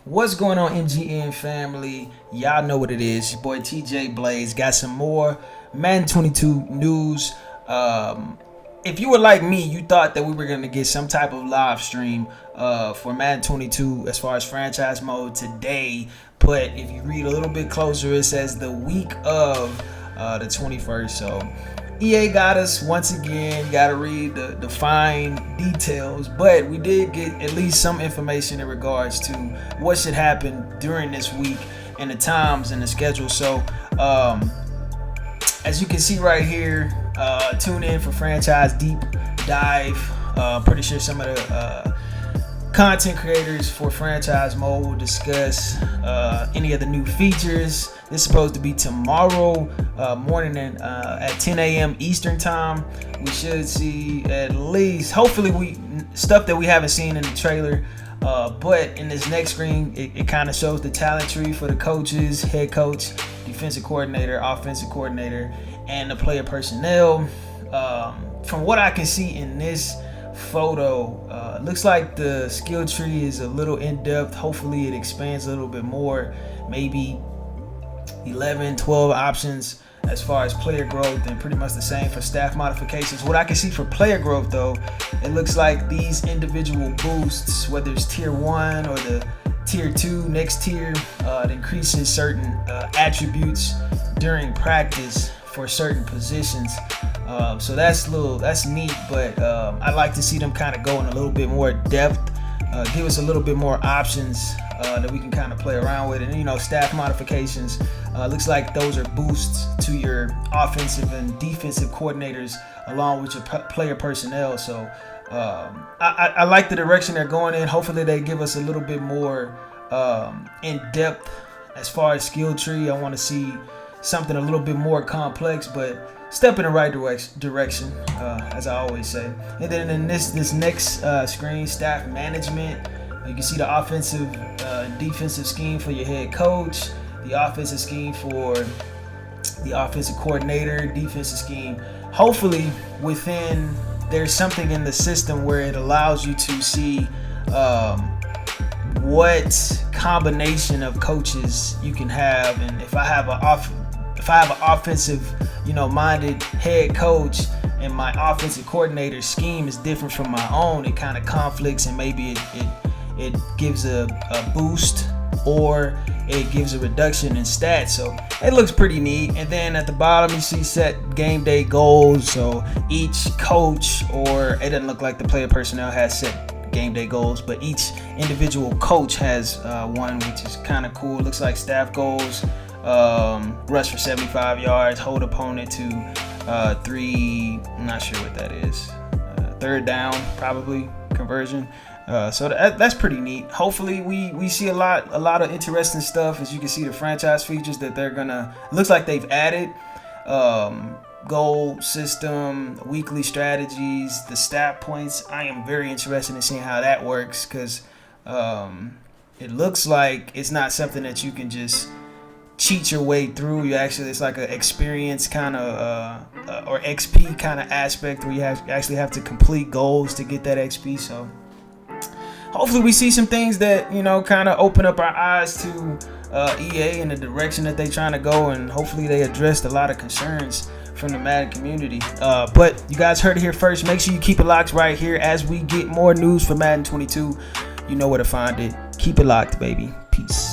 What's going on, MGN family? Y'all know what it is. Your boy TJ Blaze got some more Madden 22 news. If you were like me, you thought that we were going to get some type of live stream for Madden 22 as far as franchise mode today. But if you read a little bit closer, it says the week of the 21st. So EA got us once again. You got to read the fine details, but we did get at least some information in regards to what should happen during this week and the times and the schedule. So as you can see right here, tune in for franchise deep dive. Pretty sure some of the content creators for franchise mode will discuss any of the new features. This is supposed to be tomorrow morning at 10 a.m. Eastern time. We should see at least, hopefully, stuff that we haven't seen in the trailer. But in this next screen, it kind of shows the talent tree for the coaches, head coach, defensive coordinator, offensive coordinator, and the player personnel. From what I can see in this photo, looks like the skill tree is a little in-depth. Hopefully it expands a little bit more, maybe 11, 12 options as far as player growth, and pretty much the same for staff modifications. What I can see for player growth, though, it looks like these individual boosts, whether it's tier 1 or the tier 2 next tier, it increases certain attributes during practice for certain positions. So that's neat, but I'd like to see them kind of go in a little bit more depth, give us a little bit more options that we can kind of play around with. And staff modifications, looks like those are boosts to your offensive and defensive coordinators along with your player personnel. So I like the direction they're going in. Hopefully they give us a little bit more in depth as far as skill tree. I want to see something a little bit more complex, but step in the right direction, as I always say. And then in this next screen, staff management, you can see the offensive and defensive scheme for your head coach, the offensive scheme for the offensive coordinator, defensive scheme. Hopefully there's something in the system where it allows you to see what combination of coaches you can have. And if I have an offensive minded head coach and my offensive coordinator scheme is different from my own, it kind of conflicts, and maybe it gives a boost or it gives a reduction in stats. So it looks pretty neat. And then at the bottom you see set game day goals. So each coach, or it doesn't look like the player personnel has set game day goals, but each individual coach has one, which is kind of cool. Looks like staff goals: rush for 75 yards, hold opponent to 3, I'm not sure what that is, third down probably conversion. So that's pretty neat. Hopefully we see a lot of interesting stuff. As you can see, the franchise features that they're gonna, looks like they've added, goal system, weekly strategies, the stat points. I am very interested in seeing how that works, because it looks like it's not something that you can just cheat your way through. It's like an experience kind of or XP kind of aspect where you actually have to complete goals to get that XP. So hopefully we see some things that kind of open up our eyes to EA and the direction that they're trying to go, and hopefully they addressed a lot of concerns from the Madden community. But you guys heard it here first. Make sure you keep it locked right here as we get more news for Madden 22. You know where to find it. Keep it locked, baby. Peace.